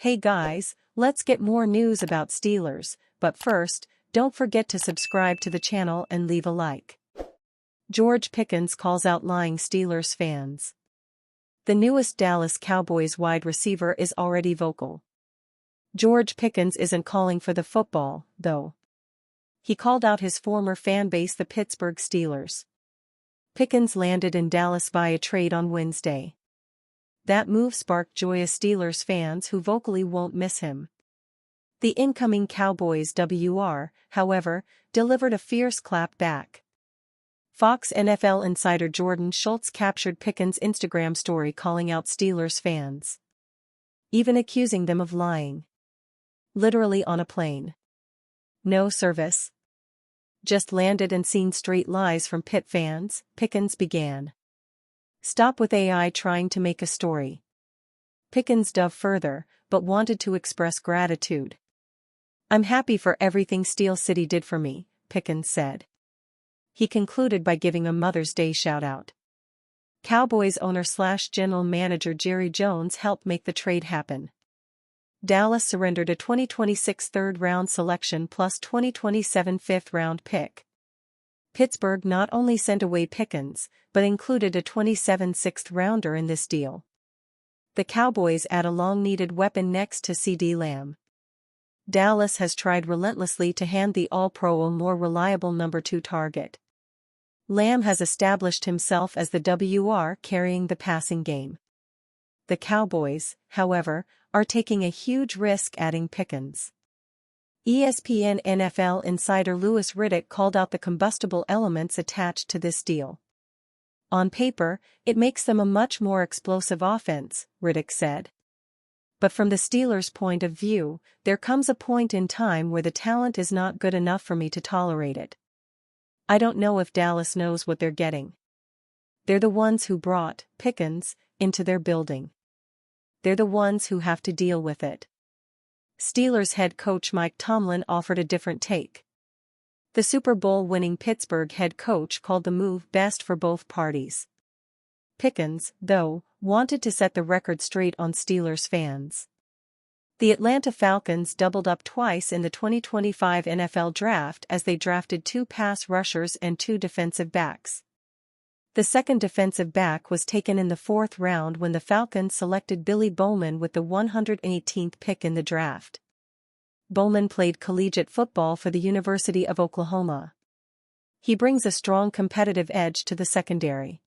Hey guys, let's get more news about Steelers, but first, don't forget to subscribe to the channel and leave a like. George Pickens calls out lying Steelers fans. The newest Dallas Cowboys wide receiver is already vocal. George Pickens isn't calling for the football, though. He called out his former fan base, the Pittsburgh Steelers. Pickens landed in Dallas via trade on Wednesday. That move sparked joyous Steelers fans who vocally won't miss him. The incoming Cowboys WR, however, delivered a fierce clap back. Fox NFL insider Jordan Schultz captured Pickens' Instagram story calling out Steelers fans, even accusing them of lying. Literally on a plane. No service. Just landed and seen straight lies from Pitt fans, Pickens began. Stop with AI trying to make a story. Pickens dove further, but wanted to express gratitude. I'm happy for everything Steel City did for me, Pickens said. He concluded by giving a Mother's Day shout-out. Cowboys owner/general manager Jerry Jones helped make the trade happen. Dallas surrendered a 2026 third-round selection plus 2027 fifth-round pick. Pittsburgh not only sent away Pickens, but included a 27 sixth-rounder in this deal. The Cowboys add a long-needed weapon next to CeeDee Lamb. Dallas has tried relentlessly to hand the All-Pro a more reliable number 2 target. Lamb has established himself as the WR carrying the passing game. The Cowboys, however, are taking a huge risk adding Pickens. ESPN NFL insider Louis Riddick called out the combustible elements attached to this deal. On paper, it makes them a much more explosive offense, Riddick said. But from the Steelers' point of view, there comes a point in time where the talent is not good enough for me to tolerate it. I don't know if Dallas knows what they're getting. They're the ones who brought Pickens into their building. They're the ones who have to deal with it. Steelers head coach Mike Tomlin offered a different take. The Super Bowl-winning Pittsburgh head coach called the move best for both parties. Pickens, though, wanted to set the record straight on Steelers fans. The Atlanta Falcons doubled up twice in the 2025 NFL Draft as they drafted 2 pass rushers and 2 defensive backs. The second defensive back was taken in the 4th round when the Falcons selected Billy Bowman with the 118th pick in the draft. Bowman played collegiate football for the University of Oklahoma. He brings a strong competitive edge to the secondary.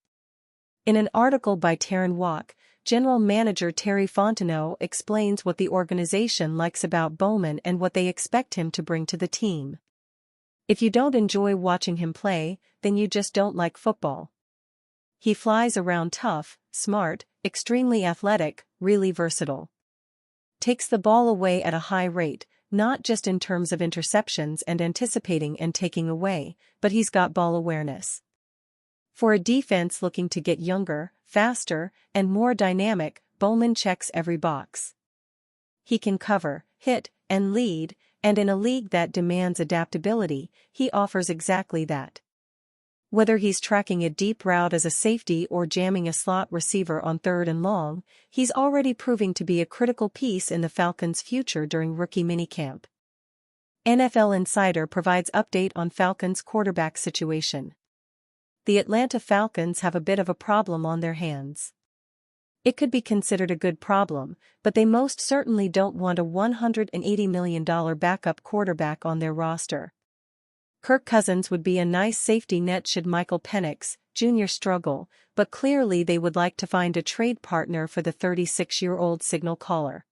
In an article by Taryn Walk, General Manager Terry Fontenot explains what the organization likes about Bowman and what they expect him to bring to the team. If you don't enjoy watching him play, then you just don't like football. He flies around tough, smart, extremely athletic, really versatile. Takes the ball away at a high rate, not just in terms of interceptions and anticipating and taking away, but he's got ball awareness. For a defense looking to get younger, faster, and more dynamic, Bowman checks every box. He can cover, hit, and lead, and in a league that demands adaptability, he offers exactly that. Whether he's tracking a deep route as a safety or jamming a slot receiver on 3rd and long, he's already proving to be a critical piece in the Falcons' future during rookie minicamp. NFL Insider provides update on Falcons' quarterback situation. The Atlanta Falcons have a bit of a problem on their hands. It could be considered a good problem, but they most certainly don't want a $180 million backup quarterback on their roster. Kirk Cousins would be a nice safety net should Michael Penix, Jr. struggle, but clearly they would like to find a trade partner for the 36-year-old signal caller.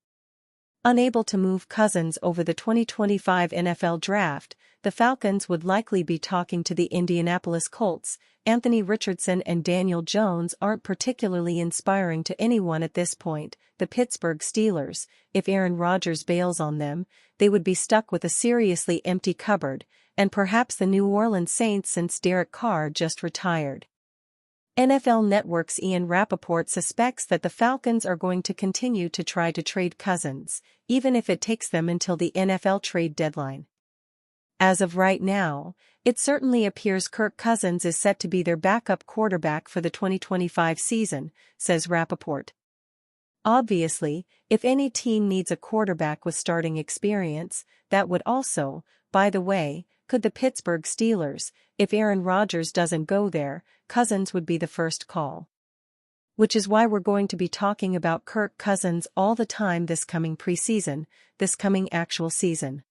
Unable to move Cousins over the 2025 NFL Draft, the Falcons would likely be talking to the Indianapolis Colts. Anthony Richardson and Daniel Jones aren't particularly inspiring to anyone at this point. The Pittsburgh Steelers, if Aaron Rodgers bails on them, they would be stuck with a seriously empty cupboard, and perhaps the New Orleans Saints since Derek Carr just retired. NFL Network's Ian Rappaport suspects that the Falcons are going to continue to try to trade Cousins, even if it takes them until the NFL trade deadline. As of right now, it certainly appears Kirk Cousins is set to be their backup quarterback for the 2025 season, says Rappaport. Obviously, if any team needs a quarterback with starting experience, that would also, by the way, could the Pittsburgh Steelers. If Aaron Rodgers doesn't go there, Cousins would be the first call. Which is why we're going to be talking about Kirk Cousins all the time this coming preseason, this coming actual season.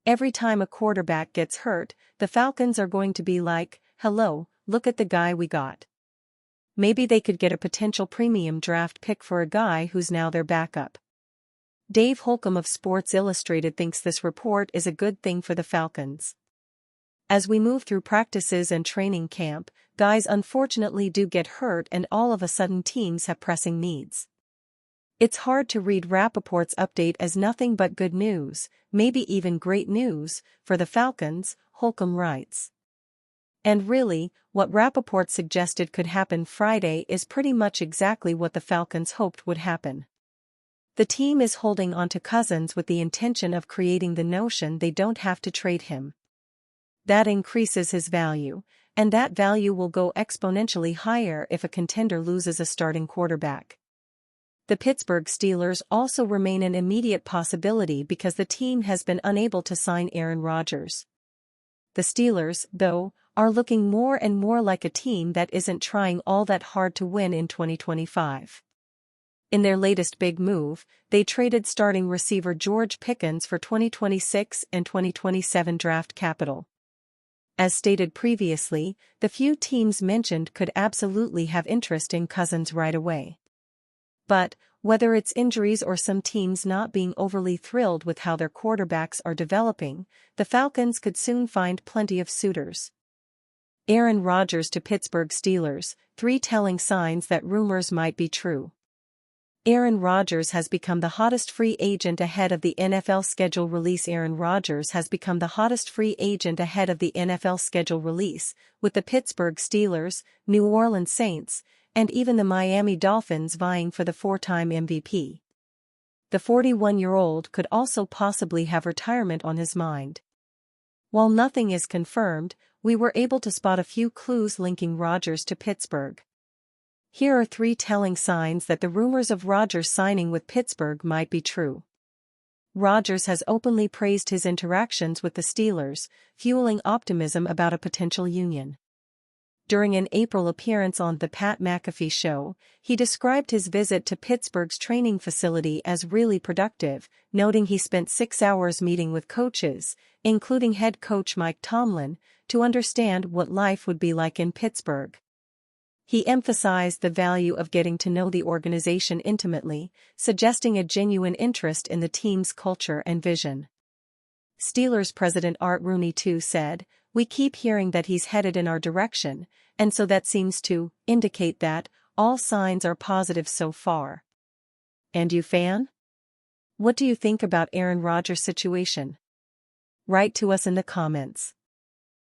Every time a quarterback gets hurt, the Falcons are going to be like, hello, look at the guy we got. Maybe they could get a potential premium draft pick for a guy who's now their backup. Dave Holcomb of Sports Illustrated thinks this report is a good thing for the Falcons. As we move through practices and training camp, guys unfortunately do get hurt and all of a sudden teams have pressing needs. It's hard to read Rappaport's update as nothing but good news, maybe even great news, for the Falcons, Holcomb writes. And really, what Rappaport suggested could happen Friday is pretty much exactly what the Falcons hoped would happen. The team is holding on to Cousins with the intention of creating the notion they don't have to trade him. That increases his value, and that value will go exponentially higher if a contender loses a starting quarterback. The Pittsburgh Steelers also remain an immediate possibility because the team has been unable to sign Aaron Rodgers. The Steelers, though, are looking more and more like a team that isn't trying all that hard to win in 2025. In their latest big move, they traded starting receiver George Pickens for 2026 and 2027 draft capital. As stated previously, the few teams mentioned could absolutely have interest in Cousins right away. But, whether it's injuries or some teams not being overly thrilled with how their quarterbacks are developing, the Falcons could soon find plenty of suitors. Aaron Rodgers to Pittsburgh Steelers, 3 telling signs that rumors might be true. Aaron Rodgers has become the hottest free agent ahead of the NFL schedule release. Aaron Rodgers has become the hottest free agent ahead of the NFL schedule release, with the Pittsburgh Steelers, New Orleans Saints, and even the Miami Dolphins vying for the 4-time MVP. The 41-year-old could also possibly have retirement on his mind. While nothing is confirmed, we were able to spot a few clues linking Rodgers to Pittsburgh. Here are 3 telling signs that the rumors of Rodgers signing with Pittsburgh might be true. Rodgers has openly praised his interactions with the Steelers, fueling optimism about a potential union. During an April appearance on The Pat McAfee Show, he described his visit to Pittsburgh's training facility as really productive, noting he spent 6 hours meeting with coaches, including head coach Mike Tomlin, to understand what life would be like in Pittsburgh. He emphasized the value of getting to know the organization intimately, suggesting a genuine interest in the team's culture and vision. Steelers president Art Rooney too said, "We keep hearing that he's headed in our direction, and so that seems to indicate that all signs are positive so far." And you, fan? What do you think about Aaron Rodgers' situation? Write to us in the comments.